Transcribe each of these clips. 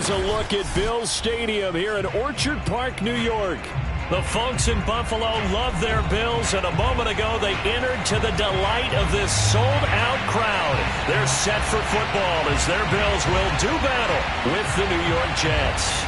is a look at Bills Stadium here in Orchard Park, New York. The folks in Buffalo love their Bills, and a moment ago they entered to the delight of this sold-out crowd. They're set for football as their Bills will do battle with the New York Jets.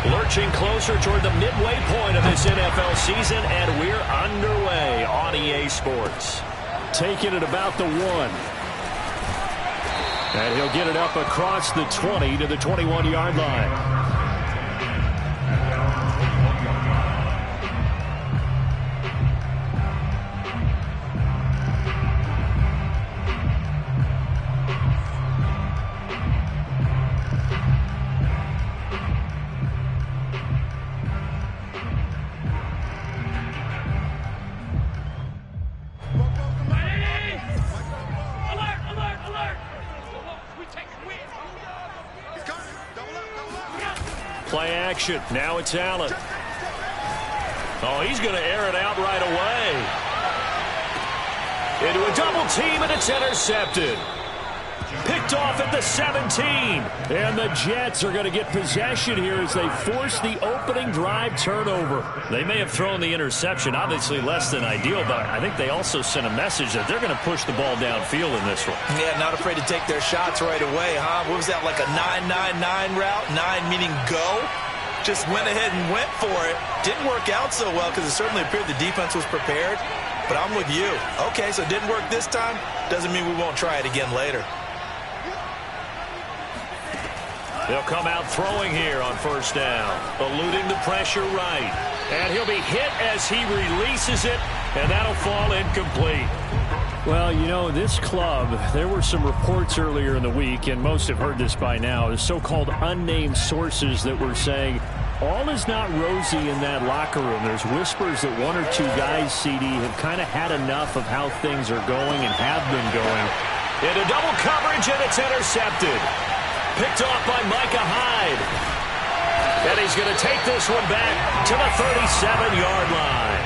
Lurching closer toward the midway point of this NFL season, and we're underway on EA Sports. Taking it about the 1. And he'll get it up across the 20 to the 21-yard line. Play action. Now it's Allen. Oh, he's going to air it out right away. Into a double team, and it's intercepted. Picked off at the 17. And the Jets are going to get possession here as they force the opening drive turnover. They may have thrown the interception, obviously less than ideal, but I think they also sent a message that they're going to push the ball downfield in this one. Yeah, not afraid to take their shots right away, huh? What was that, like a 9-9-9 route? 9 meaning go? Just went ahead and went for it. Didn't work out so well because it certainly appeared the defense was prepared. But I'm with you. Okay, so it didn't work this time. Doesn't mean we won't try it again later. They'll come out throwing here on first down, eluding the pressure right. And he'll be hit as he releases it, and that'll fall incomplete. Well, you know, this club, there were some reports earlier in the week, and most have heard this by now, the so-called unnamed sources that were saying all is not rosy in that locker room. There's whispers that one or two guys, CD, have kind of had enough of how things are going and have been going. Into double coverage, and it's intercepted. Picked off by Micah Hyde. And he's going to take this one back to the 37-yard line.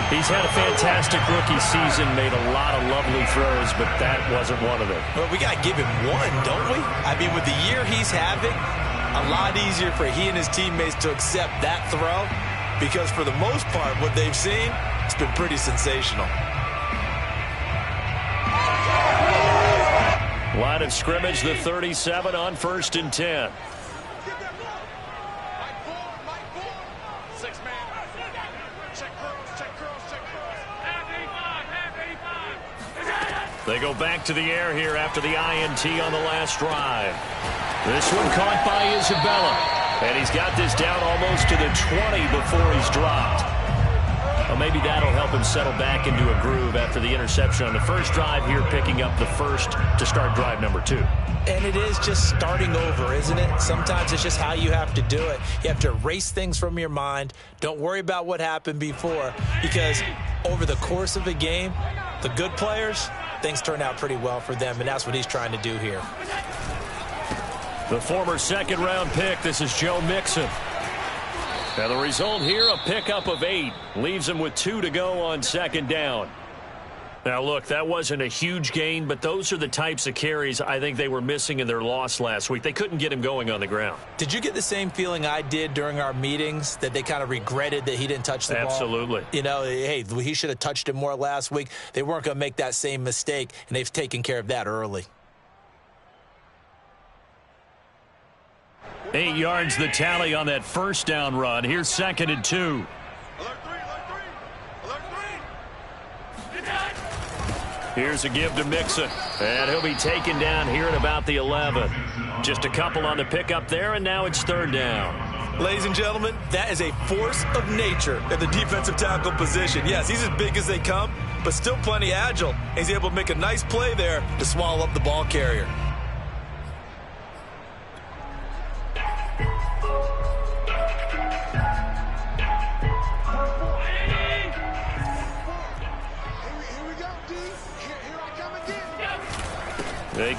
He's had a fantastic rookie season, made a lot of lovely throws, but that wasn't one of them. Well, we got to give him one, don't we? I mean, with the year he's having, a lot easier for he and his teammates to accept that throw because for the most part, what they've seen, it's been pretty sensational. Line of scrimmage, the 37 on 1st and 10. They go back to the air here after the INT on the last drive. This one caught by Isabella. And he's got this down almost to the 20 before he's dropped. Well, maybe that'll help him settle back into a groove after the interception on the first drive here, picking up the first to start drive number 2. And it is just starting over, isn't it? Sometimes it's just how you have to do it. You have to erase things from your mind. Don't worry about what happened before, because over the course of a game, the good players, things turn out pretty well for them, and that's what he's trying to do here. The former second-round pick, this is Joe Mixon. Now the result here, a pickup of 8. Leaves him with 2 to go on second down. Now look, that wasn't a huge gain, but those are the types of carries I think they were missing in their loss last week. They couldn't get him going on the ground. Did you get the same feeling I did during our meetings, that they kind of regretted that he didn't touch the ball? Absolutely. You know, hey, he should have touched it more last week. They weren't going to make that same mistake, and they've taken care of that early. 8 yards the tally on that first down run. Here's 2nd and 2. Here's a give to Mixon, and he'll be taken down here at about the 11. Just a couple on the pickup there, and now it's 3rd down. Ladies and gentlemen, that is a force of nature at the defensive tackle position. Yes, he's as big as they come, but still plenty agile. He's able to make a nice play there to swallow up the ball carrier.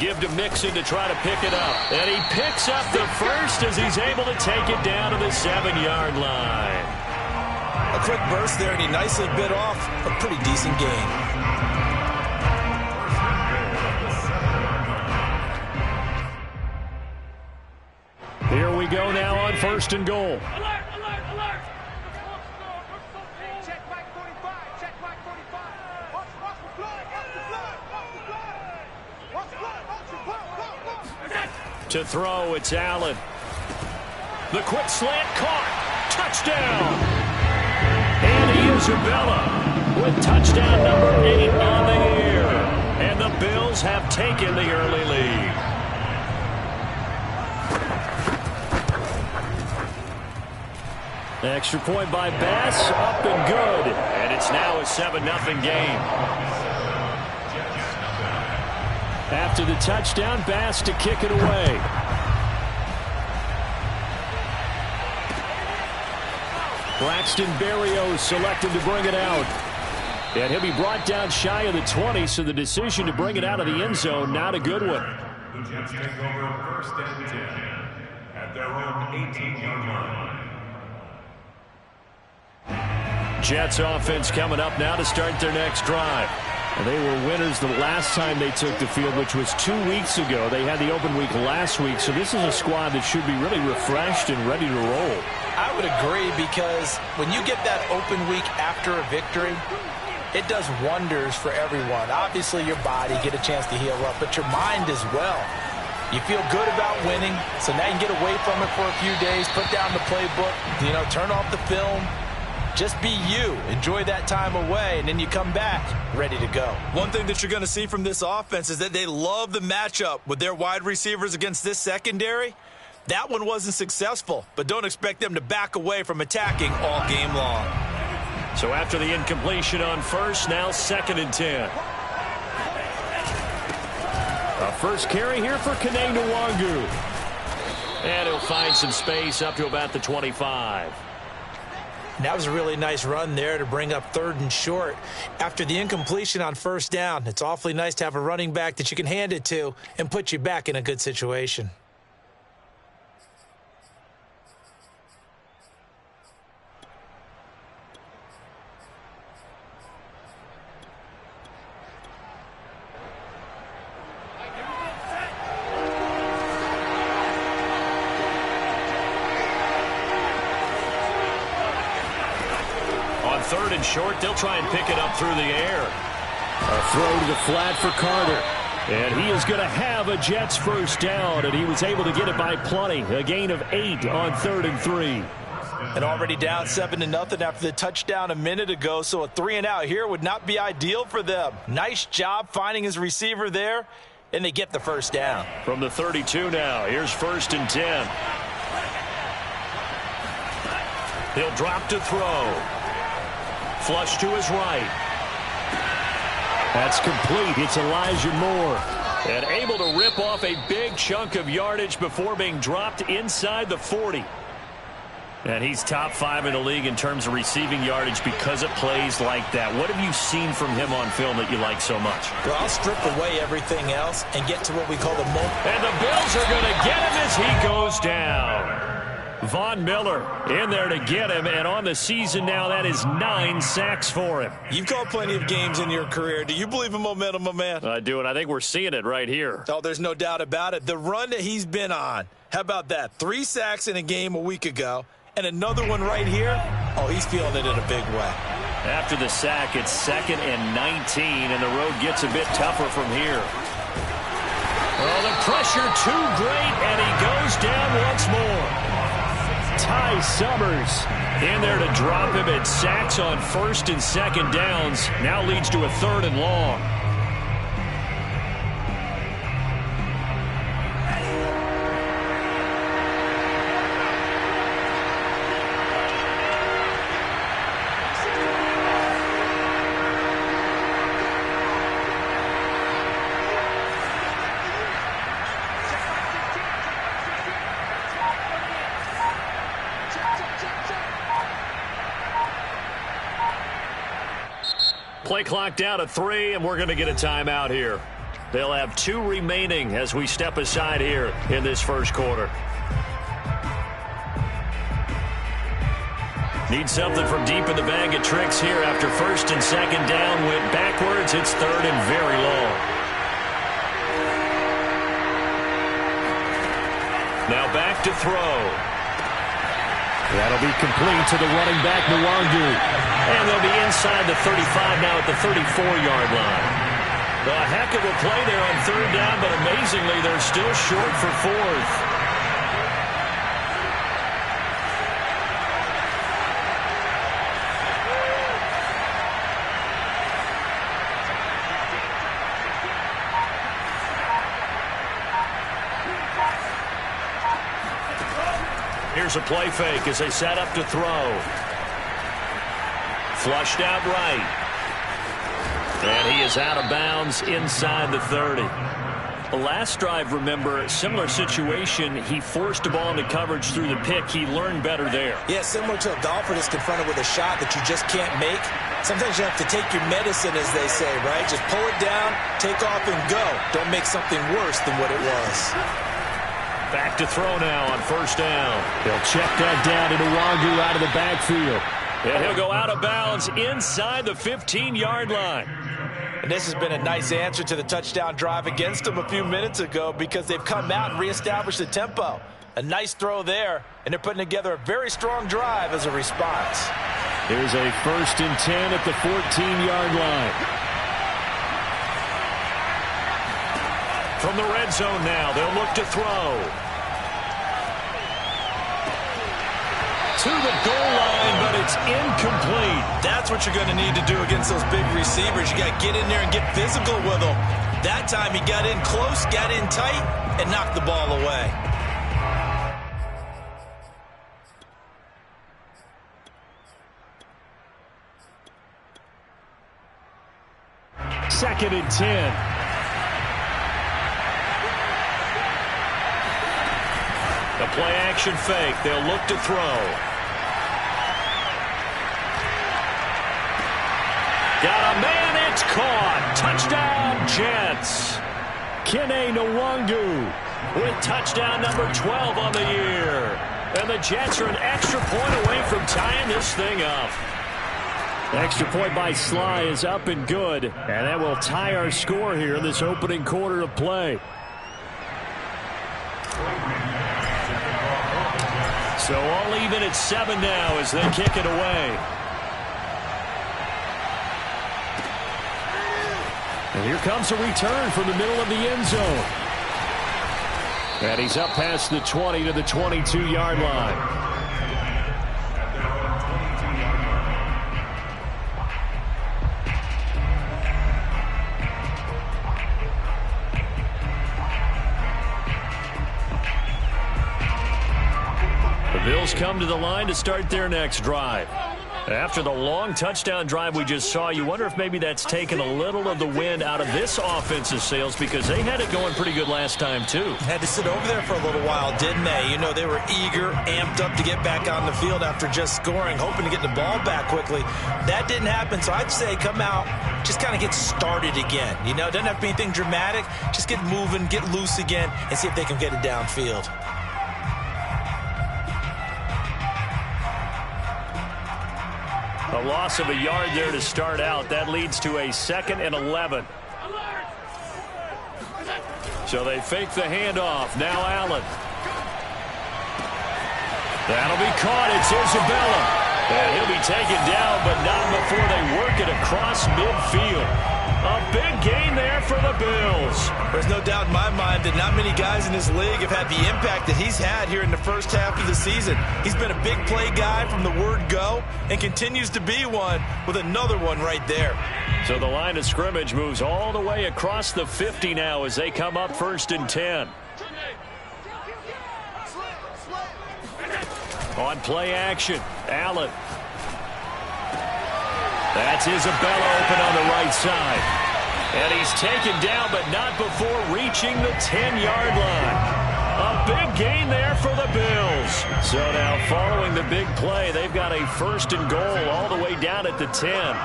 give to Mixon to try to pick it up. And he picks up the first as he's able to take it down to the 7-yard line. A quick burst there, and he nicely bit off a pretty decent gain. Here we go now on 1st and goal. Alert, alert, alert! Check Mike 45, check Mike 45. Watch the blood, watch the blood, watch the blood. Watch the blood, watch the blood. To throw, it's Allen. The quick slant caught. Touchdown! And Isabella with touchdown number 8 on the year. And the Bills have taken the early lead. Extra point by Bass, up and good. And it's now a 7-0 game. After the touchdown, Bass to kick it away. Braxton Berrios selected to bring it out. And he'll be brought down shy of the 20, so the decision to bring it out of the end zone, not a good one. The Jets take over 1st and 10 at their own 18-yard line. Jets offense coming up now to start their next drive. And they were winners the last time they took the field, which was 2 weeks ago. They had the open week last week, so this is a squad that should be really refreshed and ready to roll. I would agree, because when you get that open week after a victory, it does wonders for everyone. Obviously, your body get a chance to heal up, but your mind as well. You feel good about winning, so now you can get away from it for a few days, put down the playbook, turn off the film. Just be you. Enjoy that time away, and then you come back ready to go. One thing that you're going to see from this offense is that they love the matchup with their wide receivers against this secondary. That one wasn't successful, but don't expect them to back away from attacking all game long. So after the incompletion on first, now 2nd and 10. A first carry here for Kene Nwangu. And he'll find some space up to about the 25. And that was a really nice run there to bring up 3rd and short. After the incompletion on 1st down, it's awfully nice to have a running back that you can hand it to and put you back in a good situation. Short, they'll try and pick it up through the air. A throw to the flat for Carter. And he is going to have a Jets first down, and he was able to get it by plenty. A gain of 8 on 3rd and 3. And already down 7-0 after the touchdown a minute ago, so a 3-and-out here would not be ideal for them. Nice job finding his receiver there, and they get the first down. From the 32 now, here's 1st and 10. He'll drop to throw. Flush to his right. That's complete. It's Elijah Moore. And able to rip off a big chunk of yardage before being dropped inside the 40. And he's top 5 in the league in terms of receiving yardage because of plays like that. What have you seen from him on film that you like so much? Well, I'll strip away everything else and get to what we call the moment. And the Bills are going to get him as he goes down. Von Miller in there to get him, and on the season now, that is 9 sacks for him. You've called plenty of games in your career. Do you believe in momentum, my man? I do, and I think we're seeing it right here. Oh, there's no doubt about it. The run that he's been on, how about that? 3 sacks in a game a week ago, and another one right here. Oh, he's feeling it in a big way. After the sack, it's 2nd and 19, and the road gets a bit tougher from here. Oh, the pressure too great, and he goes down once more. Ty Summers in there to drop him at sacks on 1st and 2nd downs. Now leads to a 3rd and long. Play clock down to 3, and we're going to get a timeout here. They'll have 2 remaining as we step aside here in this first quarter. Need something from deep in the bag of tricks here after first and second down went backwards. It's third and very long. Now back to throw. That'll be complete to the running back, Nwangu. And they'll be inside the 35 now at the 34-yard line. A heck of a play there on third down, but amazingly, they're still short for fourth. Here's a play fake as they set up to throw. Flushed out right. And he is out of bounds inside the 30. The last drive, remember, similar situation. He forced the ball into coverage through the pick. He learned better there. Yeah, similar to a golfer that's confronted with a shot that you just can't make. Sometimes you have to take your medicine, as they say, right? Just pull it down, take off, and go. Don't make something worse than what it was. Back to throw now on first down. They'll check that down to Nwangu out of the backfield. And he'll go out of bounds inside the 15-yard line. And this has been a nice answer to the touchdown drive against them a few minutes ago because they've come out and reestablished the tempo. A nice throw there, and they're putting together a very strong drive as a response. Here's a 1st and 10 at the 14-yard line. From the red zone now, they'll look to throw. To the goal line, but it's incomplete. That's what you're going to need to do against those big receivers. You got to get in there and get physical with them. That time he got in close, got in tight, and knocked the ball away. Second and 10. The play action fake. They'll look to throw. Got a man, it's caught. Touchdown, Jets. Kene Nwangu with touchdown number 12 on the year. And the Jets are an extra point away from tying this thing up. Extra point by Sly is up and good. And that will tie our score here in this opening quarter of play. So all even at 7 now as they kick it away. And here comes a return from the middle of the end zone. And he's up past the 20 to the 22-yard line. The Bills come to the line to start their next drive. After the long touchdown drive we just saw, you wonder if maybe that's taken a little of the wind out of this offensive sails because they had it going pretty good last time, too. Had to sit over there for a little while, didn't they? You know, they were eager, amped up to get back on the field after just scoring, hoping to get the ball back quickly. That didn't happen, so I'd say come out, just kind of get started again. You know, it doesn't have to be anything dramatic. Just get moving, get loose again, and see if they can get it downfield. A loss of a yard there to start out. That leads to a 2nd and 11. So they fake the handoff. Now Allen. That'll be caught. It's Isabella. And he'll be taken down, but not before they work it across midfield. A big gain there for the Bills. There's no doubt in my mind that not many guys in this league have had the impact that he's had here in the first half of the season. He's been a big play guy from the word go and continues to be one with another one right there. So the line of scrimmage moves all the way across the 50 now as they come up 1st and 10. On play action, Allen. That's Isabella open on the right side. And he's taken down, but not before reaching the 10-yard line. A big gain there for the Bills. So now following the big play, they've got a 1st and goal all the way down at the 10.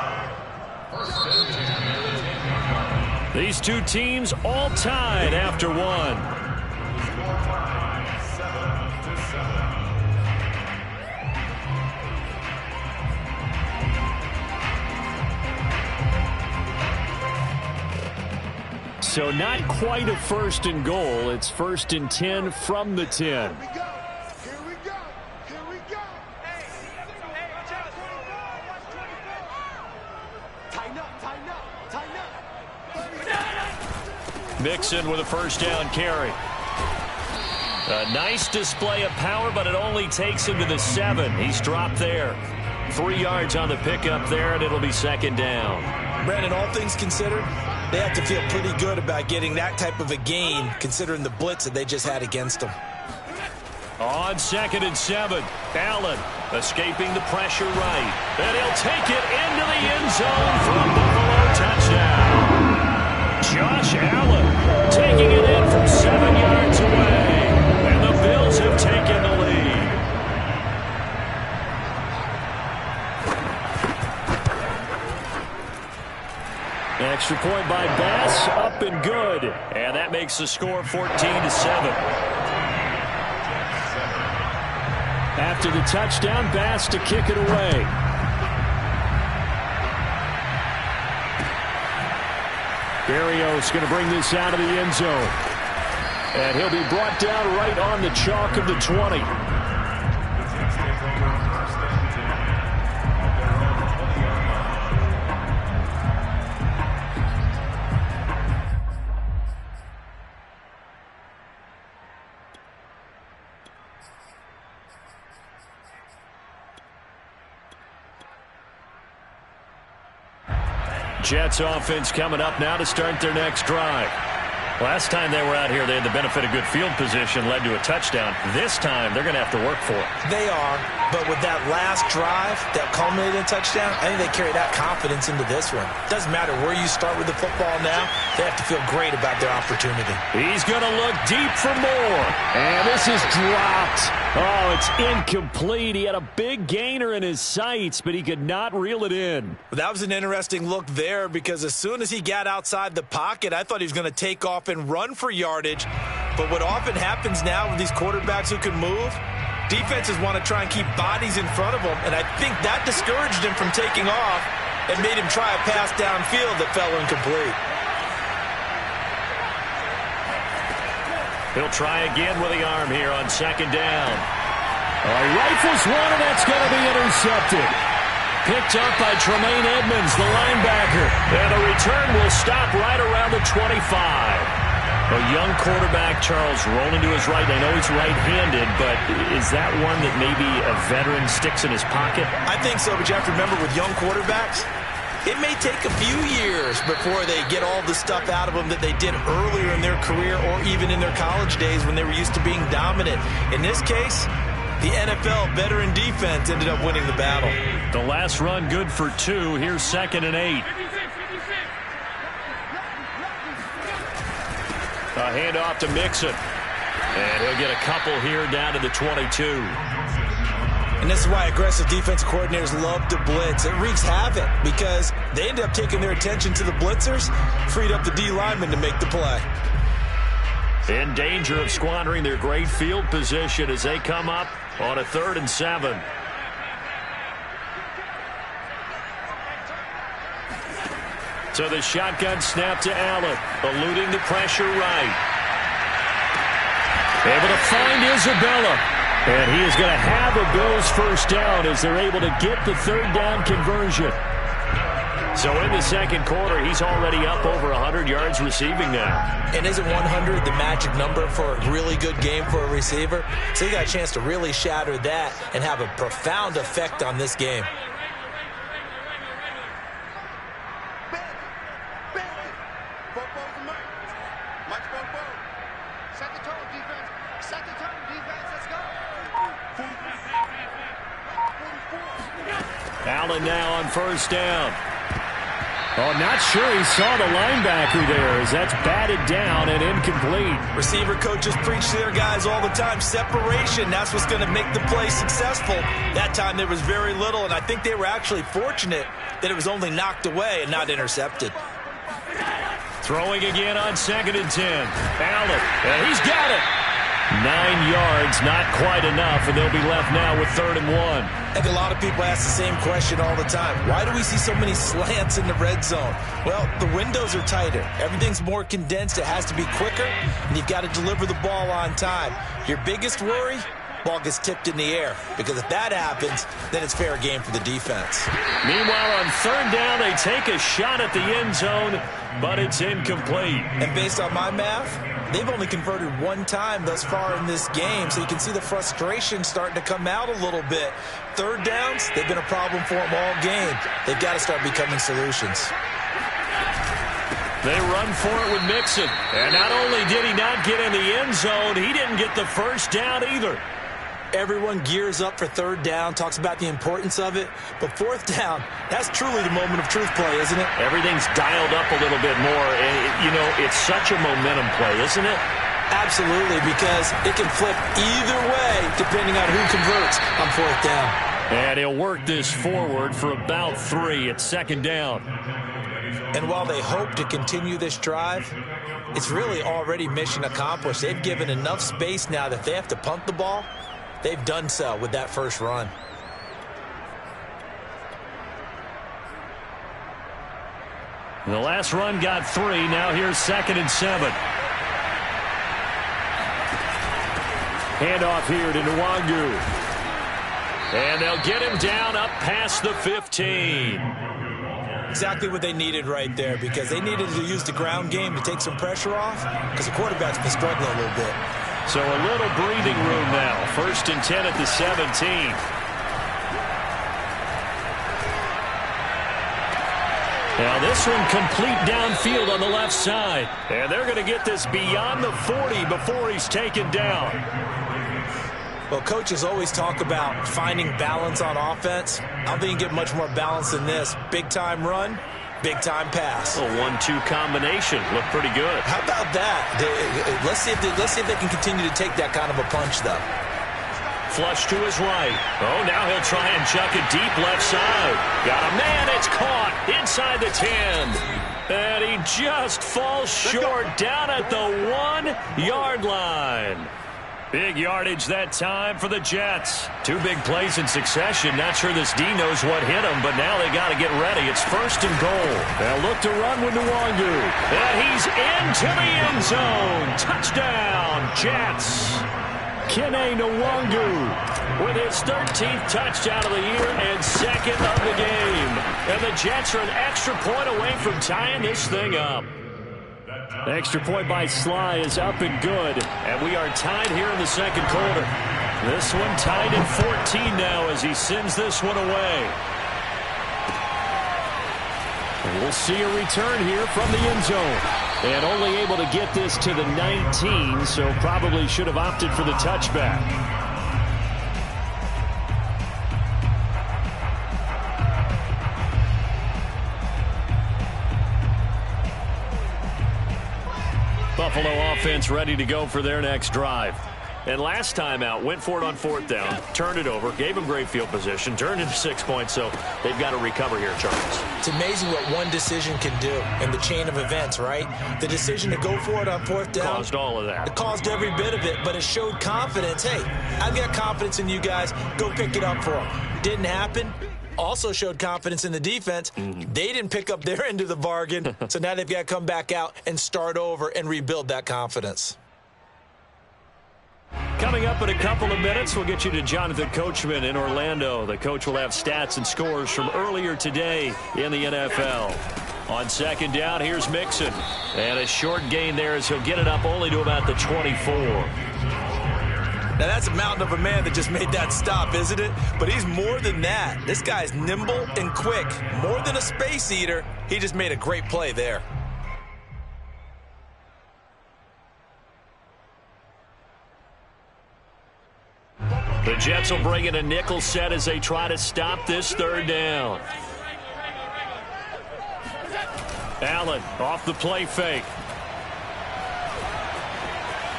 These two teams all tied after one. So not quite a 1st and goal. It's 1st and 10 from the 10. Here we go. Here we go. Here we go. Hey, check 24. Watch 24. Tighten up, tighten up, tighten up. Mixon with a 1st down carry. A nice display of power, but it only takes him to the 7. He's dropped there. 3 yards on the pickup there, and it'll be 2nd down. Brandon, all things considered, they have to feel pretty good about getting that type of a gain, considering the blitz that they just had against them. On 2nd and 7, Allen escaping the pressure right. And he'll take it into the end zone for a Buffalo touchdown. Josh Allen taking it in from 7 yards away. And the Bills have taken the lead. Extra point by Bass, up and good. And that makes the score 14-7. After the touchdown, Bass to kick it away. Berrios going to bring this out of the end zone. And he'll be brought down right on the chalk of the 20. Jets offense coming up now to start their next drive. Last time they were out here, they had the benefit of good field position, led to a touchdown. This time, they're going to have to work for it. They are, but with that last drive that culminated in a touchdown, I think they carry that confidence into this one. Doesn't matter where you start with the football now, they have to feel great about their opportunity. He's going to look deep for more. And this is dropped. Oh, it's incomplete. He had a big gainer in his sights, but he could not reel it in. That was an interesting look there because as soon as he got outside the pocket, I thought he was going to take off and run for yardage. But what often happens now with these quarterbacks who can move, defenses want to try and keep bodies in front of them, and I think that discouraged him from taking off and made him try a pass downfield that fell incomplete. He'll try again with the arm here on 2nd down. Rifles one, and that's going to be intercepted. Picked up by Tremaine Edmonds, the linebacker. And the return will stop right around the 25. A young quarterback, Charles, rolling to his right. I know he's right-handed, but is that one that maybe a veteran sticks in his pocket? I think so, but you have to remember with young quarterbacks, it may take a few years before they get all the stuff out of them that they did earlier in their career or even in their college days when they were used to being dominant. In this case, the NFL veteran defense ended up winning the battle. The last run good for 2. Here's 2nd and 8. A handoff to Mixon. And he'll get a couple here down to the 22. And this is why aggressive defense coordinators love to blitz. It wreaks havoc because they end up taking their attention to the blitzers, freed up the D linemen to make the play. In danger of squandering their great field position as they come up on a 3rd and 7. So the shotgun snap to Allen, eluding the pressure right. Able to find Isabella. And he is going to have a Bills 1st down as they're able to get the 3rd down conversion. So in the 2nd quarter, he's already up over 100 yards receiving now. And isn't 100 the magic number for a really good game for a receiver? So he got a chance to really shatter that and have a profound effect on this game. Allen now on 1st down. Oh, not sure he saw the linebacker there as that's batted down and incomplete. Receiver coaches preach to their guys all the time. Separation, that's what's going to make the play successful. That time there was very little, and I think they were actually fortunate that it was only knocked away and not intercepted. Throwing again on 2nd and 10. Allen, and he's got it. 9 yards, not quite enough, and they'll be left now with 3rd and 1. I think a lot of people ask the same question all the time. Why do we see so many slants in the red zone? Well, the windows are tighter. Everything's more condensed. It has to be quicker, and you've got to deliver the ball on time. Your biggest worry? Ball gets tipped in the air, because if that happens, then it's fair game for the defense. Meanwhile, on 3rd down, they take a shot at the end zone, but it's incomplete. And based on my math, they've only converted 1 time thus far in this game, so you can see the frustration starting to come out a little bit. 3rd downs, they've been a problem for them all game. They've got to start becoming solutions. They run for it with Mixon. And not only did he not get in the end zone, he didn't get the 1st down either. Everyone gears up for 3rd down, talks about the importance of it. But 4th down, that's truly the moment of truth play, isn't it? Everything's dialed up a little bit more. And, it's such a momentum play, isn't it? Absolutely, because it can flip either way depending on who converts on 4th down. And he'll work this forward for about 3 at 2nd down. And while they hope to continue this drive, it's really already mission accomplished. They've given enough space now that if they have to punt the ball, they've done so with that first run. The last run got 3. Now here's 2nd and 7. Handoff here to Nwangu. And they'll get him down up past the 15. Exactly what they needed right there, because they needed to use the ground game to take some pressure off, because the quarterback's been struggling a little bit. So a little breathing room now. 1st and 10 at the 17. Now this one complete downfield on the left side. And they're going to get this beyond the 40 before he's taken down. Well, coaches always talk about finding balance on offense. I don't think you get much more balance than this. Big-time run, big-time pass. A 1-2 combination. Looked pretty good. How about that? Let's see if they can continue to take that kind of a punch, though. Flush to his right. Oh, now he'll try and chuck it deep left side. Got a man. It's caught inside the 10. And he just falls short down at the 1-yard line. Big yardage that time for the Jets. 2 big plays in succession. Not sure this D knows what hit him, but now they got to get ready. It's 1st and goal. They'll look to run with Nwangu. And he's into the end zone. Touchdown, Jets. Kene Nwangu with his 13th touchdown of the year and 2nd of the game. And the Jets are an extra point away from tying this thing up. The extra point by Sly is up and good. And we are tied here in the 2nd quarter. This one tied at 14 now as he sends this one away. And we'll see a return here from the end zone. And only able to get this to the 19, so probably should have opted for the touchback. Buffalo offense ready to go for their next drive. And last time out, went for it on 4th down, turned it over, gave them great field position, turned into 6 points, so they've got to recover here, Charles. It's amazing what one decision can do in the chain of events, right? The decision to go for it on 4th down caused all of that. It caused every bit of it, but it showed confidence. Hey, I've got confidence in you guys. Go pick it up for them. Didn't happen. Also showed confidence in the defense. They didn't pick up their end of the bargain, so now they've got to come back out and start over and rebuild that confidence. Coming up in a couple of minutes, we'll get you to Jonathan Coachman in Orlando. The coach will have stats and scores from earlier today in the NFL. On 2nd down, here's Mixon. And a short gain there as he'll get it up only to about the 24. Now, that's a mountain of a man that just made that stop, isn't it? But he's more than that. This guy's nimble and quick. More than a space eater, he just made a great play there. The Jets will bring in a nickel set as they try to stop this 3rd down. Allen off the play fake.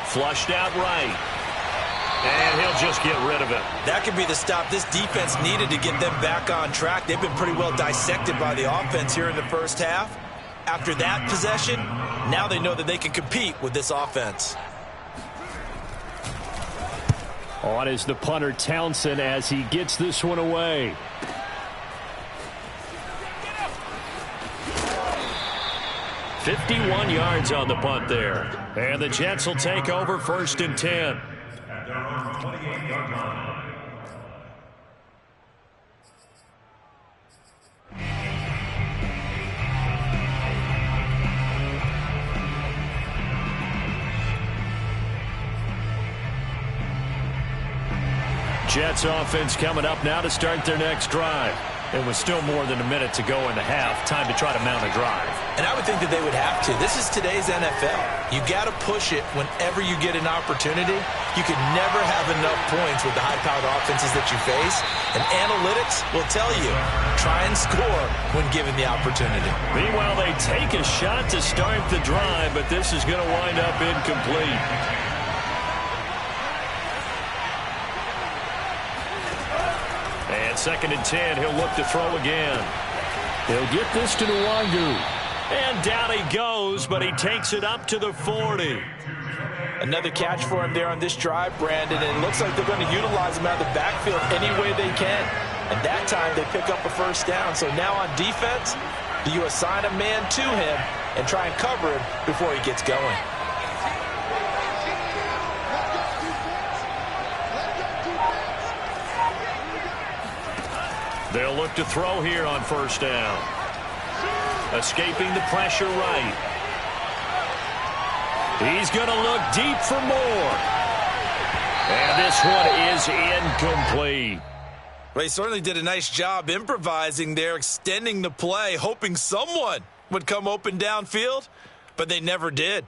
Flushed out right. And he'll just get rid of it. That could be the stop this defense needed to get them back on track. They've been pretty well dissected by the offense here in the first half. After that possession, now they know that they can compete with this offense. On is the punter Townsend as he gets this one away. "51 yards on the punt there. And the Jets will take over 1st and 10. At their own 28-yard line. Jets offense coming up now to start their next drive. It was still more than a minute to go in the half. Time to try to mount a drive. And I would think that they would have to. This is today's NFL. You got to push it whenever you get an opportunity. You can never have enough points with the high-powered offenses that you face. And analytics will tell you, try and score when given the opportunity. Meanwhile, they take a shot to start the drive, but this is going to wind up incomplete. And 2nd and 10, he'll look to throw again. He'll get this to Nwangu. And down he goes, but he takes it up to the 40. Another catch for him there on this drive, Brandon, and it looks like they're going to utilize him out of the backfield any way they can. And that time they pick up a 1st down. So now on defense, do you assign a man to him and try and cover him before he gets going? They'll look to throw here on 1st down. Escaping the pressure right. He's going to look deep for more. And this one is incomplete. Well, he certainly did a nice job improvising there, extending the play, hoping someone would come open downfield, but they never did.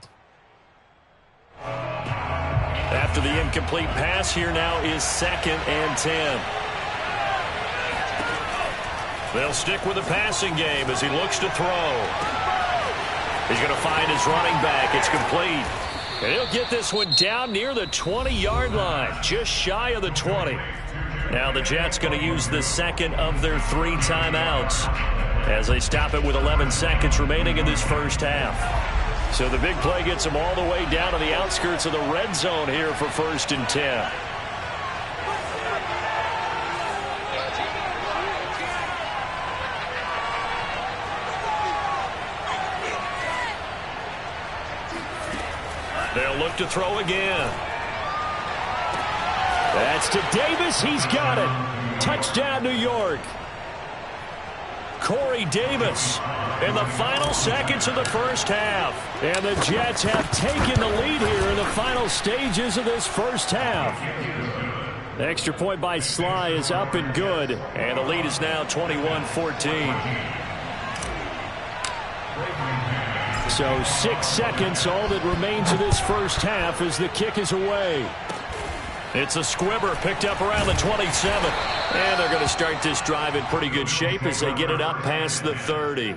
After the incomplete pass, here now is 2nd and 10. They'll stick with the passing game as he looks to throw. He's going to find his running back. It's complete. And he'll get this one down near the 20-yard line, just shy of the 20. Now the Jets going to use the 2nd of their 3 timeouts as they stop it with 11 seconds remaining in this 1st half. So the big play gets them all the way down to the outskirts of the red zone here for 1st and 10. They'll look to throw again. That's to Davis. He's got it. Touchdown, New York. Corey Davis in the final seconds of the 1st half. And the Jets have taken the lead here in the final stages of this 1st half. The extra point by Sly is up and good. And the lead is now 21-14. So 6 seconds, all that remains of this 1st half as the kick is away. It's a squibber picked up around the 27. And they're going to start this drive in pretty good shape as they get it up past the 30.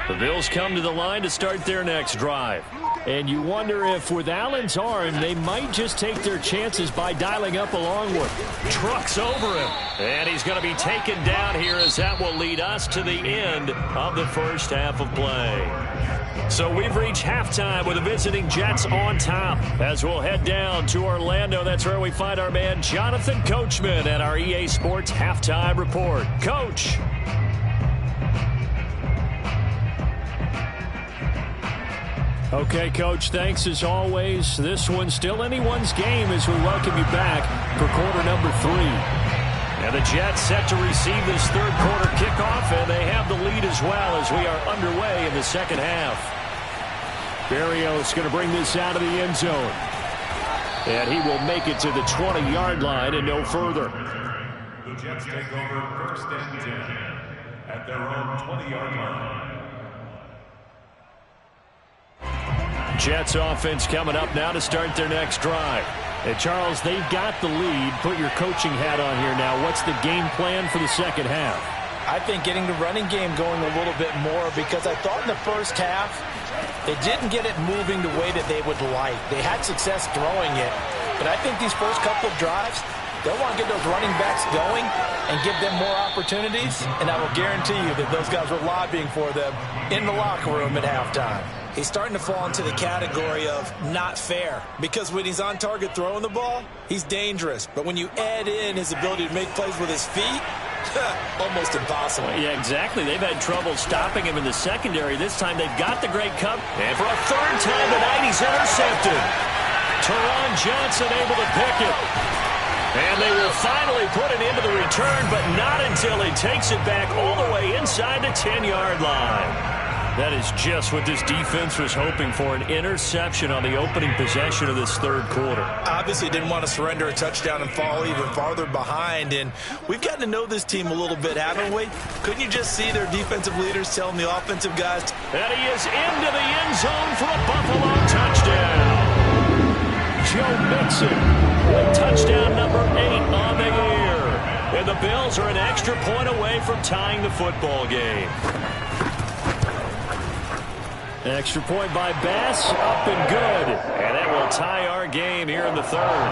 The Bills come to the line to start their next drive. And you wonder if with Allen's arm, they might just take their chances by dialing up a long one. Trucks over him. And he's going to be taken down here as that will lead us to the end of the 1st half of play. So we've reached halftime with the visiting Jets on top. As we'll head down to Orlando, that's where we find our man Jonathan Coachman at our EA Sports Halftime Report. Coach. Okay, Coach, thanks as always. This one's still anyone's game as we welcome you back for quarter number 3. And the Jets set to receive this 3rd quarter kickoff, and they have the lead as well as we are underway in the 2nd half. Berrios going to bring this out of the end zone. And he will make it to the 20-yard line and no further. The Jets take over 1st and 10 at their own 20-yard line. Jets offense coming up now to start their next drive. And Charles, they've got the lead. Put your coaching hat on here now. What's the game plan for the second half? I think getting the running game going a little bit more, because I thought in the first half they didn't get it moving the way that they would like. They had success throwing it, but I think these first couple of drives, they'll want to get those running backs going and give them more opportunities, and I will guarantee you that those guys were lobbying for them in the locker room at halftime. He's starting to fall into the category of not fair, because when he's on target throwing the ball, he's dangerous. But when you add in his ability to make plays with his feet, almost impossible. Yeah, exactly. They've had trouble stopping him in the secondary. This time they've got the great cover. And for a third time tonight, he's intercepted. Teron Johnson able to pick it. And they will finally put it into the return, but not until he takes it back all the way inside the 10-yard line. That is just what this defense was hoping for, an interception on the opening possession of this third quarter. Obviously didn't want to surrender a touchdown and fall even farther behind, and we've gotten to know this team a little bit, haven't we? Couldn't you just see their defensive leaders telling the offensive guys? And he is into the end zone for a Buffalo touchdown. Joe Mixon with touchdown number 8 on the year. And the Bills are an extra point away from tying the football game. Extra point by Bass, up and good. And that will tie our game here in the third.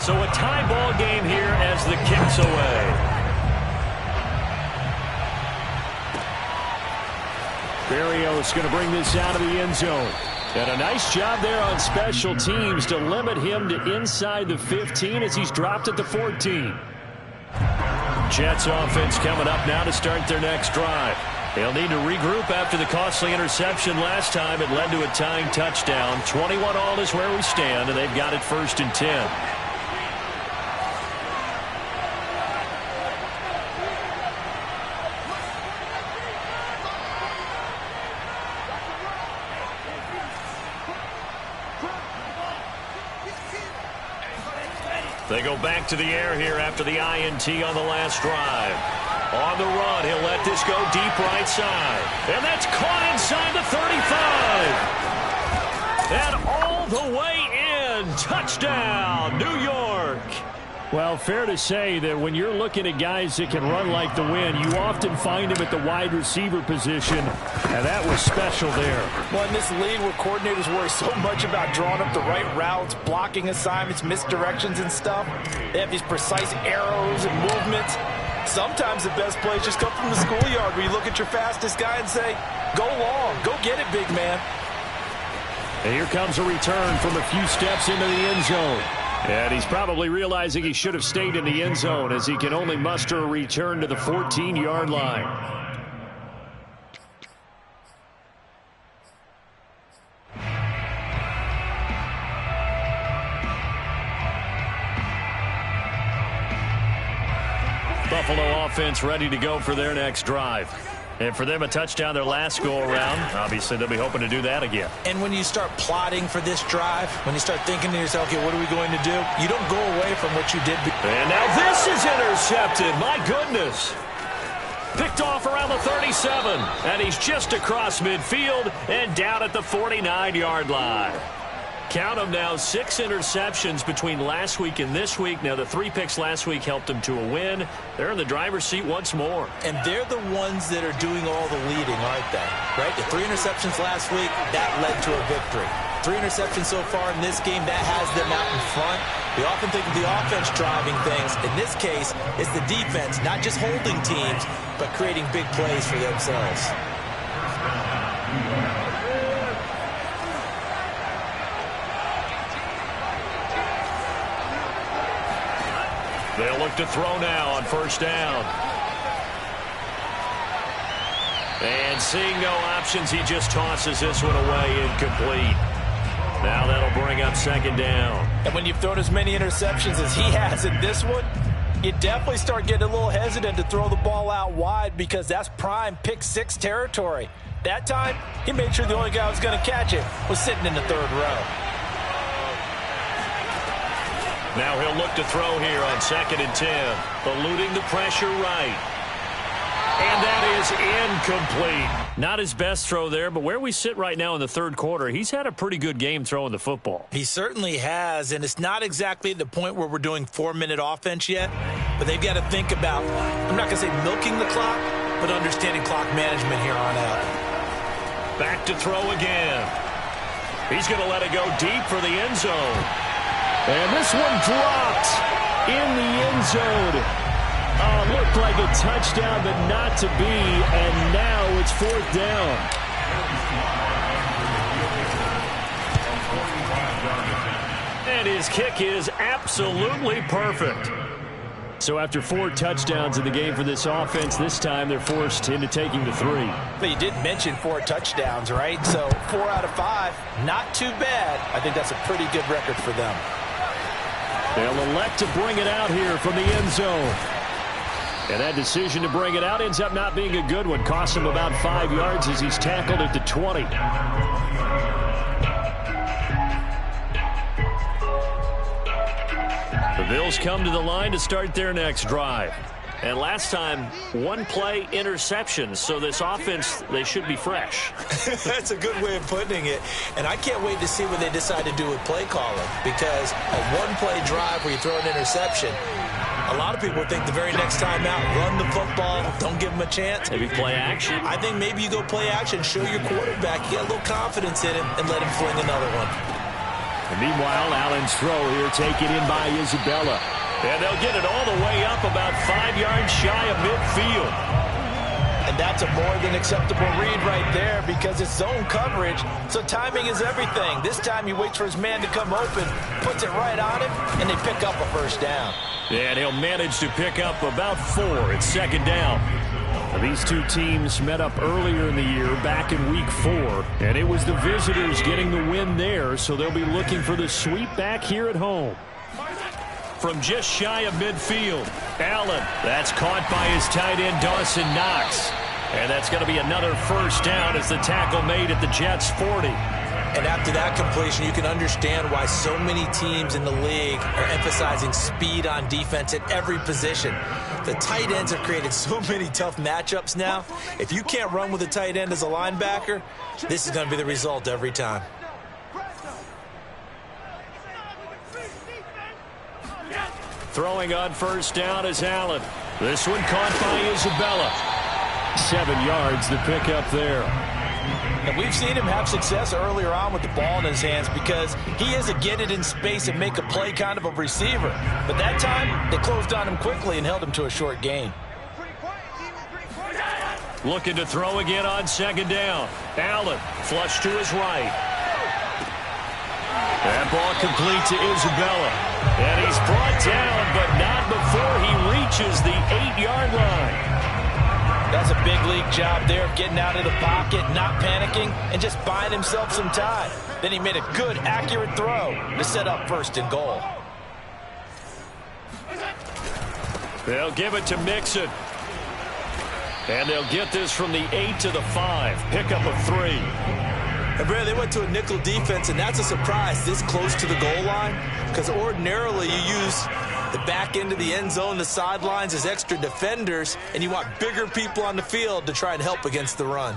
So a tie ball game here as the kick's away. Berrios going to bring this out of the end zone. And a nice job there on special teams to limit him to inside the 15 as he's dropped at the 14. Jets offense coming up now to start their next drive. They'll need to regroup after the costly interception last time. It led to a tying touchdown. 21 all is where we stand, and they've got it 1st and 10. They go back to the air here after the INT on the last drive. On the run, he'll let this go deep right side. And that's caught inside the 35. And all the way in. Touchdown, New York. Well, fair to say that when you're looking at guys that can run like the wind, you often find him at the wide receiver position, and that was special there. Well, in this league where coordinators worry so much about drawing up the right routes, blocking assignments, misdirections and stuff, they have these precise arrows and movements. Sometimes the best plays just come from the schoolyard where you look at your fastest guy and say, go long, go get it, big man. And here comes a return from a few steps into the end zone. And he's probably realizing he should have stayed in the end zone as he can only muster a return to the 14-yard line. Buffalo offense ready to go for their next drive. And for them, a touchdown their last go-around. Obviously, they'll be hoping to do that again. And when you start plotting for this drive, when you start thinking to yourself, okay, what are we going to do? You don't go away from what you did. And now this is intercepted. My goodness. Picked off around the 37. And he's just across midfield and down at the 49-yard line. Count them now, 6 interceptions between last week and this week. Now, the 3 picks last week helped them to a win. They're in the driver's seat once more. And they're the ones that are doing all the leading, aren't they? Right? The 3 interceptions last week, that led to a victory. 3 interceptions so far in this game, that has them out in front. We often think of the offense driving things. In this case, it's the defense, not just holding teams, but creating big plays for themselves. They'll look to throw now on 1st down. And seeing no options, he just tosses this one away incomplete. Now that'll bring up 2nd down. And when you've thrown as many interceptions as he has in this one, you definitely start getting a little hesitant to throw the ball out wide because that's prime pick 6 territory. That time, he made sure the only guy who was going to catch it was sitting in the 3rd row. Now he'll look to throw here on 2nd and 10. Eluding the pressure right. And that is incomplete. Not his best throw there, but where we sit right now in the third quarter, he's had a pretty good game throwing the football. He certainly has, and it's not exactly the point where we're doing 4-minute offense yet, but they've got to think about, I'm not going to say milking the clock, but understanding clock management here on out. Back to throw again. He's going to let it go deep for the end zone. And this one dropped in the end zone. Looked like a touchdown, but not to be, and now it's fourth down. And his kick is absolutely perfect. So after 4 touchdowns in the game for this offense, this time they're forced into taking the 3. But you did mention 4 touchdowns, right? So 4 out of 5, not too bad. I think that's a pretty good record for them. They'll elect to bring it out here from the end zone. And that decision to bring it out ends up not being a good one. Costs him about 5 yards as he's tackled at the 20. The Bills come to the line to start their next drive. And last time, 1-play interception. So this offense, they should be fresh. That's a good way of putting it. And I can't wait to see what they decide to do with play calling. Because a 1-play drive where you throw an interception, a lot of people think the very next time out, run the football, don't give them a chance. Maybe play action? I think maybe you go play action, show your quarterback, get a little confidence in him, and let him fling another one. And meanwhile, Allen's throw here taken in by Isabella. And they'll get it all the way up about 5 yards shy of midfield. And that's a more than acceptable read right there because it's zone coverage, so timing is everything. This time he waits for his man to come open, puts it right on him, and they pick up a first down. And he'll manage to pick up about 4. It's second down. These two teams met up earlier in the year, back in week 4, and it was the visitors getting the win there, so they'll be looking for the sweep back here at home. From just shy of midfield, Allen. That's caught by his tight end, Dawson Knox. And that's going to be another first down as the tackle made at the Jets' 40. And after that completion, you can understand why so many teams in the league are emphasizing speed on defense at every position. The tight ends have created so many tough matchups now. If you can't run with a tight end as a linebacker, this is going to be the result every time. Throwing on first down is Allen. This one caught by Isabella. 7 yards the pickup there. And we've seen him have success earlier on with the ball in his hands because he is a get it in space and make a play kind of a receiver. But that time, they closed on him quickly and held him to a short gain. Looking to throw again on second down. Allen, flush to his right. That ball complete to Isabella. And he's brought down, but not before he reaches the 8-yard line. That's a big league job there of getting out of the pocket, not panicking, and just buying himself some time. Then he made a good, accurate throw to set up first and goal. They'll give it to Mixon. And they'll get this from the 8 to the 5. Pickup of 3. And Brad, they went to a nickel defense, and that's a surprise this close to the goal line because ordinarily you use the back end of the end zone, the sidelines as extra defenders, and you want bigger people on the field to try and help against the run.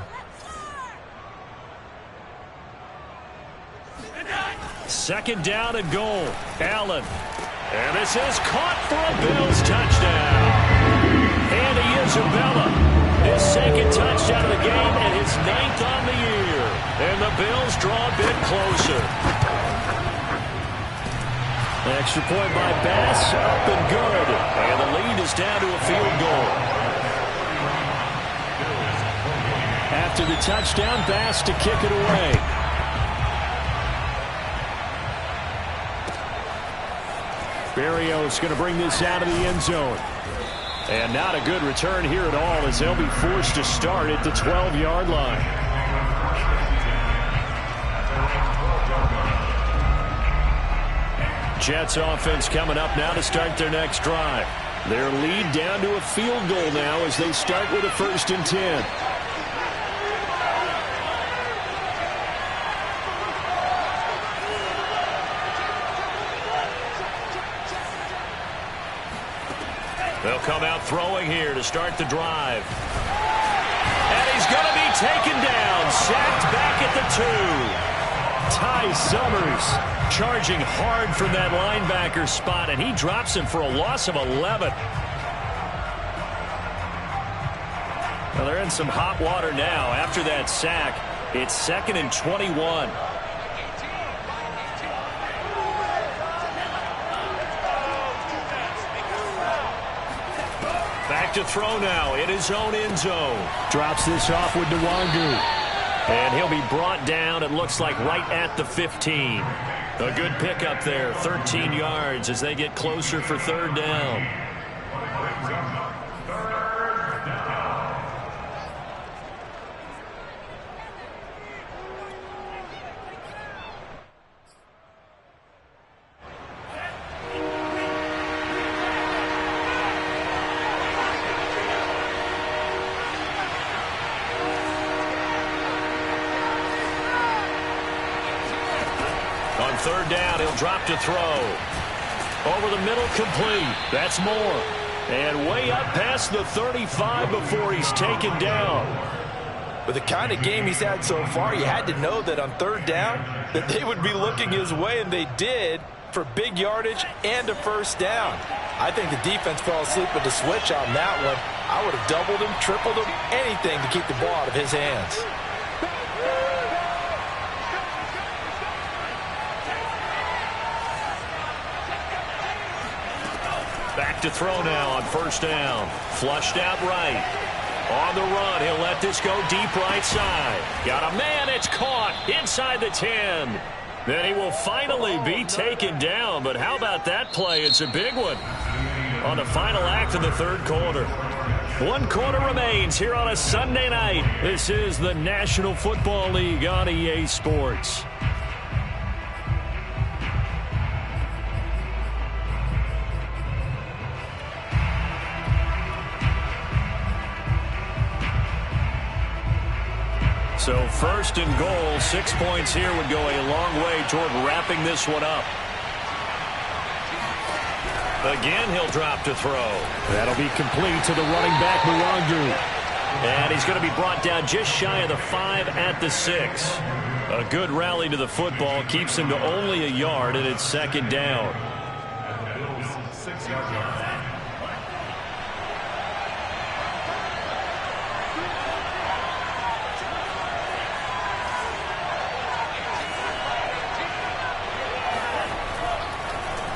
Second down and goal. Allen. And this is caught for a Bills touchdown. Andy Isabella. His second touchdown of the game and his 9th on the year. And the Bills draw a bit closer. Extra point by Bass, up and good. And the lead is down to a field goal. After the touchdown, Bass to kick it away. Berrios going to bring this out of the end zone. And not a good return here at all as they'll be forced to start at the 12-yard line. Jets offense coming up now to start their next drive. Their lead down to a field goal now as they start with a 1st and 10. They'll come out throwing here to start the drive. And he's going to be taken down, sacked back at the 2. Ty Summers charging hard from that linebacker spot, and he drops him for a loss of 11. Well, they're in some hot water now. After that sack, it's 2nd and 21. Back to throw now in his own end zone. Drops this off with Nwangu. And he'll be brought down, it looks like, right at the 15. A good pickup there, 13 yards as they get closer for 3rd down. On 3rd down, he'll drop to throw. Over the middle, complete. That's Moore. And way up past the 35 before he's taken down. With the kind of game he's had so far, you had to know that on 3rd down that they would be looking his way, and they did, for big yardage and a 1st down. I think the defense fell asleep with the switch on that one. I would have doubled him, tripled him, anything to keep the ball out of his hands. Back to throw now on 1st down. Flushed out right. On the run, he'll let this go deep right side. Got a man, it's caught inside the 10. Then he will finally be taken down, but how about that play? It's a big one on the final act of the 3rd quarter. 1 quarter remains here on a Sunday night. This is the National Football League on EA Sports. So 1st and goal, 6 points here would go a long way toward wrapping this one up. Again, he'll drop to throw. That'll be complete to the running back, Nwangu. And he's going to be brought down just shy of the 5 at the 6. A good rally to the football keeps him to only a yard, and it's 2nd down.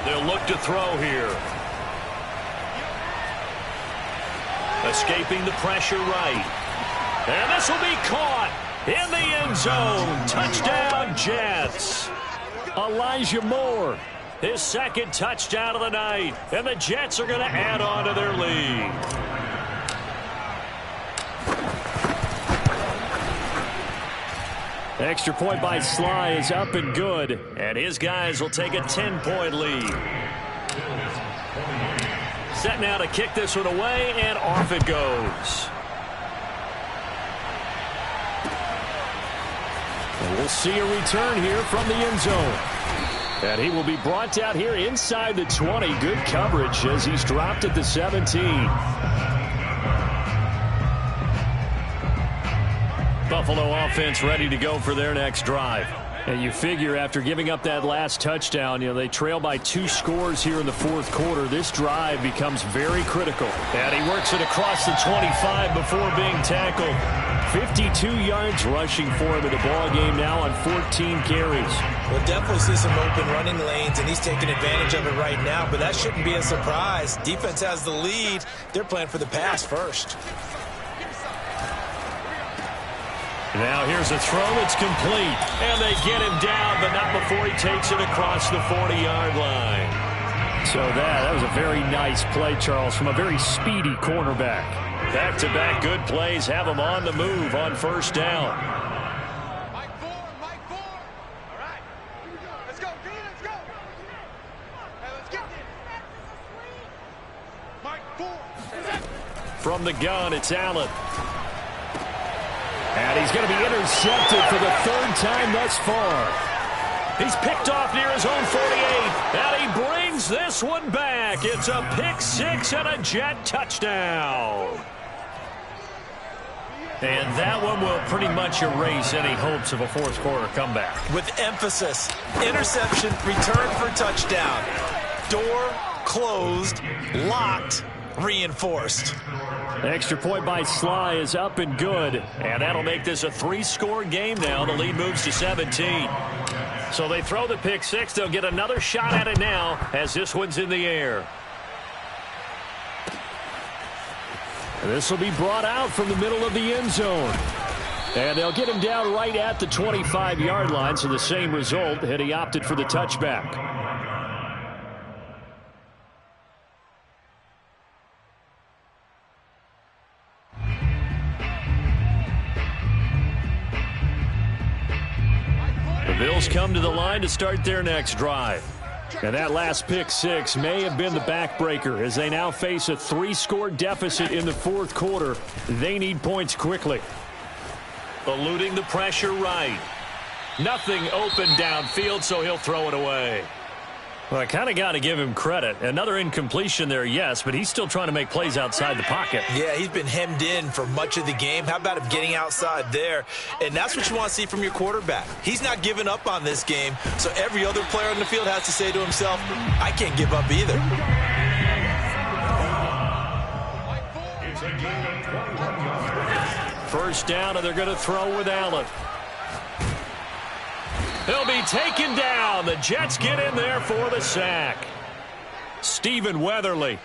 They'll look to throw here. Escaping the pressure right. And this will be caught in the end zone. Touchdown, Jets. Elijah Moore, his 2nd touchdown of the night. And the Jets are going to add on to their lead. Extra point by Sly is up and good. And his guys will take a 10-point lead. Set now to kick this one away, and off it goes. And we'll see a return here from the end zone. And he will be brought down here inside the 20. Good coverage as he's dropped at the 17. Buffalo offense ready to go for their next drive. And you figure after giving up that last touchdown, they trail by 2 scores here in the 4th quarter. This drive becomes very critical. And he works it across the 25 before being tackled. 52 yards rushing for him in the ball game now on 14 carries. We'll definitely see some open running lanes, and he's taking advantage of it right now, but that shouldn't be a surprise. Defense has the lead. They're playing for the pass first. Now here's a throw. It's complete. And they get him down, but not before he takes it across the 40-yard line. So that was a very nice play, Charles, from a very speedy cornerback. Back-to-back good plays have him on the move on 1st down. Mike 4. All right. Here we go. Let's go. Let's go. Hey, let's get this. Mike 4. From the gun, it's Allen. And he's going to be intercepted for the 3rd time thus far. He's picked off near his own 48, and he brings this one back. It's a pick six and a Jet touchdown. And that one will pretty much erase any hopes of a fourth quarter comeback. With emphasis, interception, return for touchdown. Door closed, locked, reinforced. Extra point by Sly is up and good. And that'll make this a 3-score game now. The lead moves to 17. So they throw the pick six. They'll get another shot at it now as this one's in the air. This will be brought out from the middle of the end zone. And they'll get him down right at the 25-yard line, so the same result, and he opted for the touchback. The Bills come to the line to start their next drive. And that last pick six may have been the backbreaker as they now face a 3-score deficit in the fourth quarter. They need points quickly. Eluding the pressure right. Nothing open downfield, so he'll throw it away. Well, I kind of got to give him credit. Another incompletion there, yes, but he's still trying to make plays outside the pocket. Yeah, he's been hemmed in for much of the game. How about him getting outside there? And that's what you want to see from your quarterback. He's not giving up on this game, so every other player on the field has to say to himself, I can't give up either. First down, and they're going to throw with Allen. He'll be taken down. The Jets get in there for the sack. Stephen Weatherly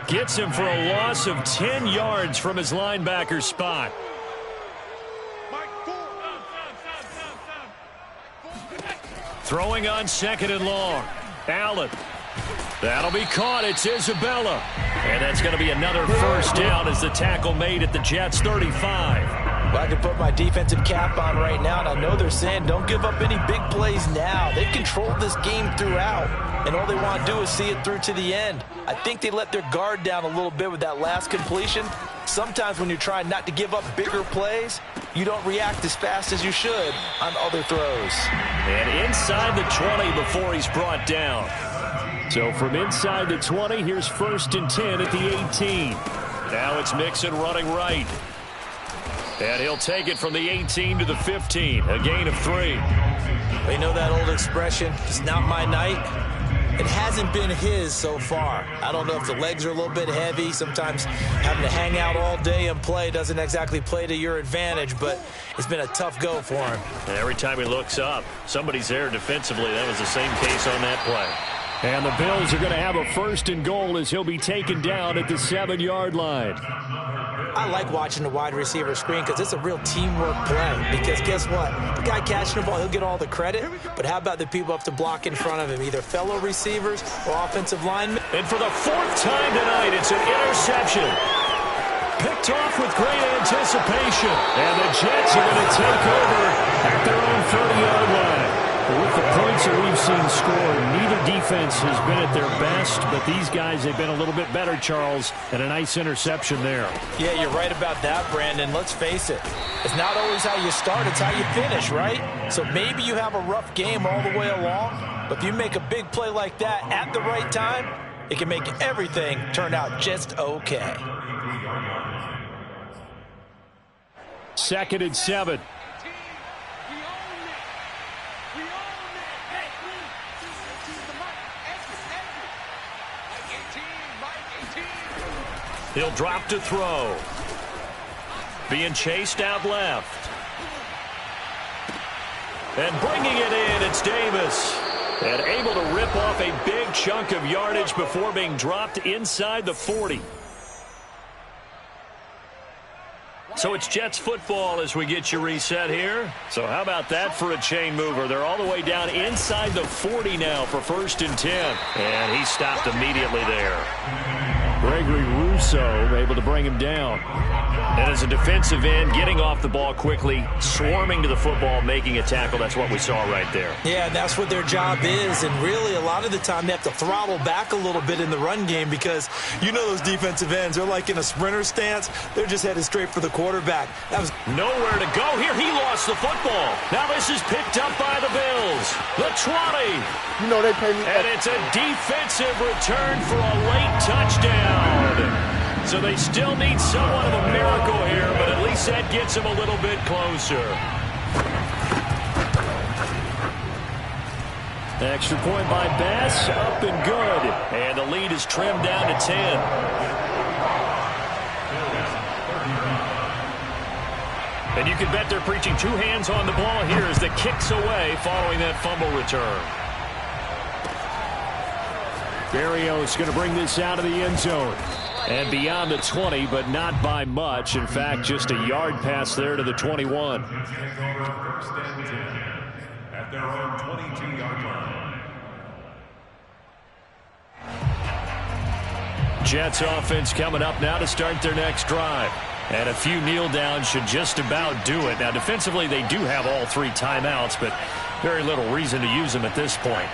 gets him for a loss of 10 yards from his linebacker spot. Throwing on second and long. Allen. That'll be caught. It's Isabella. And that's going to be another first down as the tackle made at the Jets' 35. Well, I can put my defensive cap on right now, and I know they're saying don't give up any big plays now. They've controlled this game throughout, and all they want to do is see it through to the end. I think they let their guard down a little bit with that last completion. Sometimes when you're trying not to give up bigger plays, you don't react as fast as you should on other throws. And inside the 20 before he's brought down. So from inside the 20, here's 1st and 10 at the 18. Now it's Mixon running right. And he'll take it from the 18 to the 15, a gain of 3. You know that old expression, it's not my night? It hasn't been his so far. I don't know if the legs are a little bit heavy. Sometimes having to hang out all day and play doesn't exactly play to your advantage, but it's been a tough go for him. And every time he looks up, somebody's there defensively. That was the same case on that play. And the Bills are going to have a 1st and goal as he'll be taken down at the 7-yard line. I like watching the wide receiver screen because it's a real teamwork play. Because guess what? The guy catching the ball, he'll get all the credit. But how about the people up to block in front of him, either fellow receivers or offensive linemen? And for the 4th time tonight, it's an interception. Picked off with great anticipation. And the Jets are going to take over at their own 30-yard line. With the points that we've seen scored, neither defense has been at their best, but these guys, they've been a little bit better, Charles, and a nice interception there. Yeah, you're right about that, Brandon. Let's face it. It's not always how you start, it's how you finish, right? So maybe you have a rough game all the way along, but if you make a big play like that at the right time, it can make everything turn out just okay. 2nd and 7. He'll drop to throw. Being chased out left. And bringing it in, it's Davis. And able to rip off a big chunk of yardage before being dropped inside the 40. So it's Jets football as we get you reset here. So how about that for a chain mover? They're all the way down inside the 40 now for 1st and 10. And he stopped immediately there. Gregory Rousseau so, able to bring him down. And as a defensive end, getting off the ball quickly, swarming to the football, making a tackle, that's what we saw right there. Yeah, that's what their job is, and really a lot of the time they have to throttle back a little bit in the run game because you know those defensive ends, they're like in a sprinter stance. They're just headed straight for the quarterback. That was nowhere to go here. He lost the football. Now this is picked up by the Bills. The 20. You know they pay me. And it's a defensive return for a late touchdown. So they still need somewhat of a miracle here, but at least that gets them a little bit closer. Extra point by Bass, up and good. And the lead is trimmed down to 10. And you can bet they're preaching two hands on the ball here as the kick's away following that fumble return. Berrios going to bring this out of the end zone. And beyond the 20, but not by much. In fact, just a yard pass there to the 21. At their own 22-yard line. Jets offense coming up now to start their next drive. And a few kneel downs should just about do it. Now, defensively, they do have all three timeouts, but very little reason to use them at this point.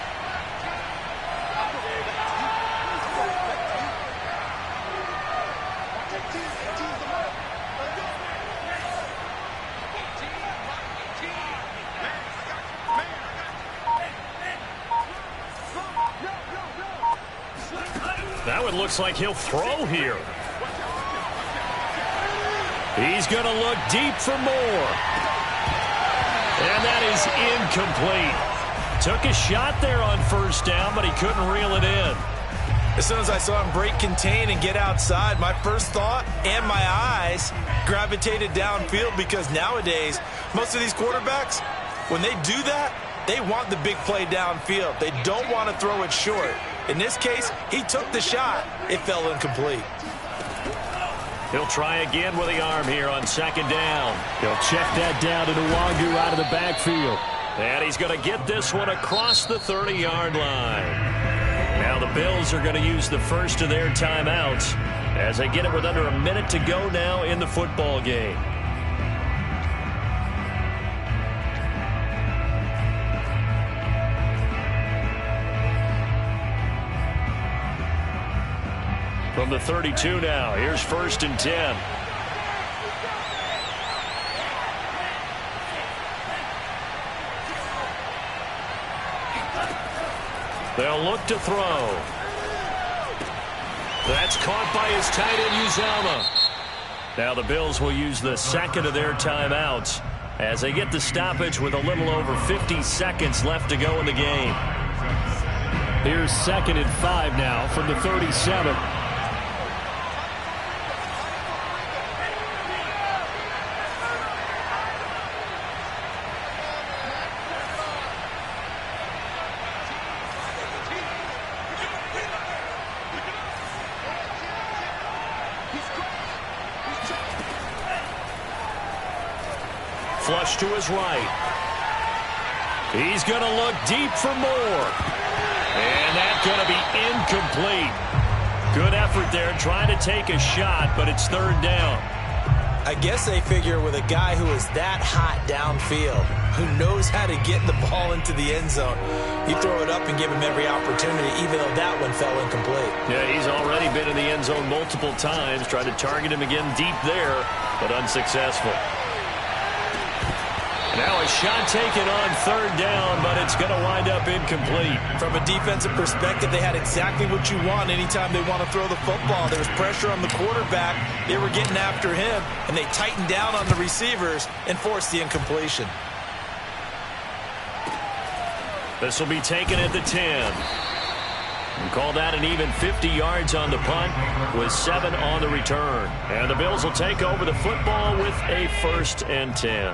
Now it looks like he'll throw here. He's going to look deep for more. And that is incomplete. Took a shot there on first down, but he couldn't reel it in. As soon as I saw him break contain and get outside, my first thought and my eyes gravitated downfield because nowadays, most of these quarterbacks, when they do that, they want the big play downfield. They don't want to throw it short. In this case, he took the shot. It fell incomplete. He'll try again with the arm here on second down. He'll check that down to Nwangu out of the backfield. And he's going to get this one across the 30-yard line. Now the Bills are going to use the first of their timeouts as they get it with under a minute to go now in the football game. From the 32 now, here's 1st and 10. They'll look to throw. That's caught by his tight end, Uzomah. Now the Bills will use the second of their timeouts as they get the stoppage with a little over 50 seconds left to go in the game. Here's 2nd and 5 now from the 37. Flush to his right. He's going to look deep for more. And that's going to be incomplete. Good effort there trying to take a shot, but it's 3rd down. I guess they figure with a guy who is that hot downfield, who knows how to get the ball into the end zone, you throw it up and give him every opportunity, even though that one fell incomplete. Yeah, he's already been in the end zone multiple times, tried to target him again deep there, but unsuccessful. Now a shot taken on 3rd down, but it's going to wind up incomplete. From a defensive perspective, they had exactly what you want anytime they want to throw the football. There was pressure on the quarterback. They were getting after him, and they tightened down on the receivers and forced the incompletion. This will be taken at the 10. And call that an even 50 yards on the punt with 7 on the return. And the Bills will take over the football with a 1st and 10.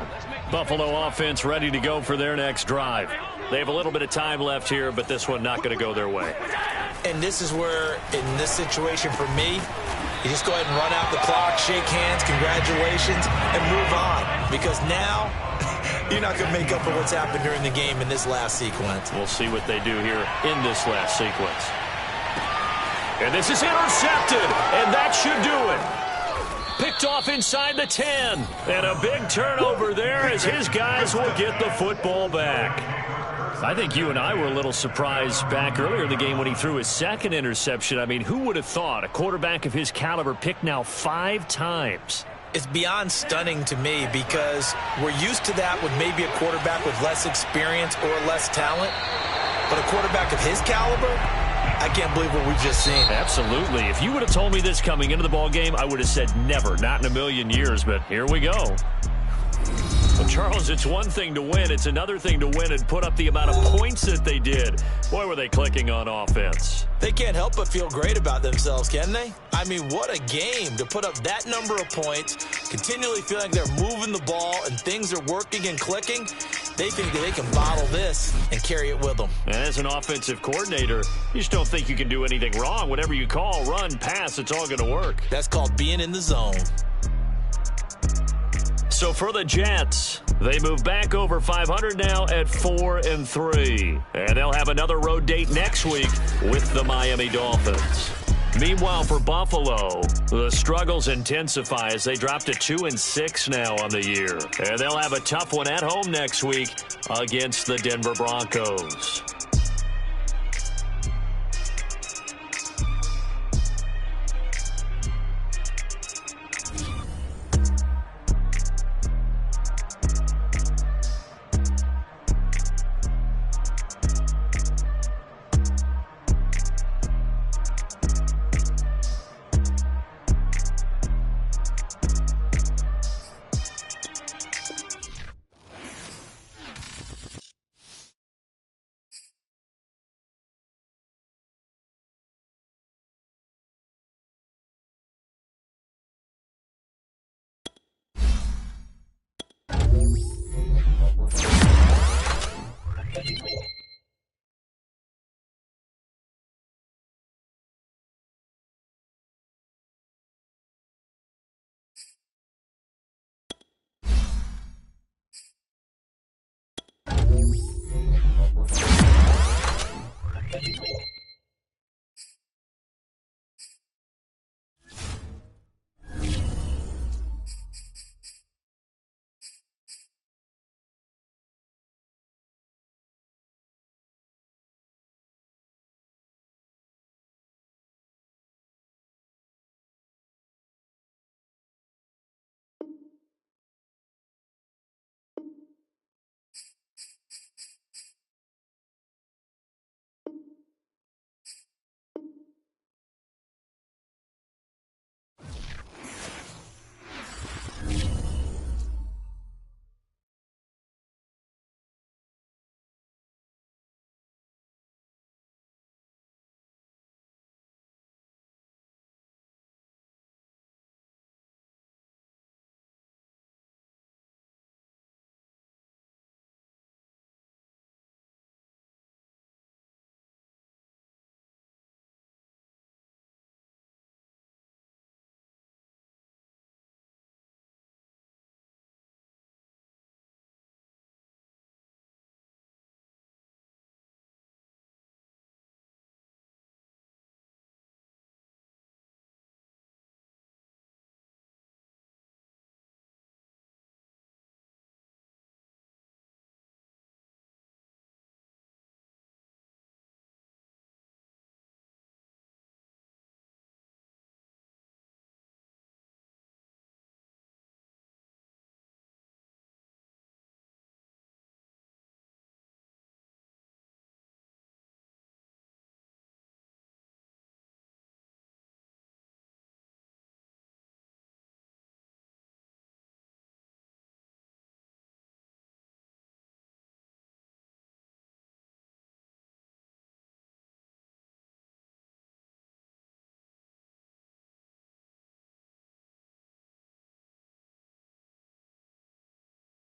Buffalo offense ready to go for their next drive. They have a little bit of time left here, but this one not going to go their way. And this is where, in this situation for me, you just go ahead and run out the clock, shake hands, congratulations, and move on. Because now, you're not going to make up for what's happened during the game in this last sequence. We'll see what they do here in this last sequence. And this is intercepted, and that should do it. Picked off inside the 10. And a big turnover there as his guys will get the football back. I think you and I were a little surprised back earlier in the game when he threw his second interception. I mean, who would have thought a quarterback of his caliber picked now 5 times? It's beyond stunning to me because we're used to that with maybe a quarterback with less experience or less talent. But a quarterback of his caliber, I can't believe what we've just seen. Absolutely. If you would have told me this coming into the ball game, I would have said never, not in a million years. But here we go. Well, Charles, it's one thing to win. It's another thing to win and put up the amount of points that they did. Boy, were they clicking on offense. They can't help but feel great about themselves, can they? I mean, what a game to put up that number of points, continually feel like they're moving the ball and things are working and clicking. They think that they can bottle this and carry it with them. And as an offensive coordinator, you just don't think you can do anything wrong. Whatever you call, run, pass, it's all going to work. That's called being in the zone. So for the Jets, they move back over 500 now at 4-3. And they'll have another road date next week with the Miami Dolphins. Meanwhile, for Buffalo, the struggles intensify as they drop to 2-6 now on the year. And they'll have a tough one at home next week against the Denver Broncos.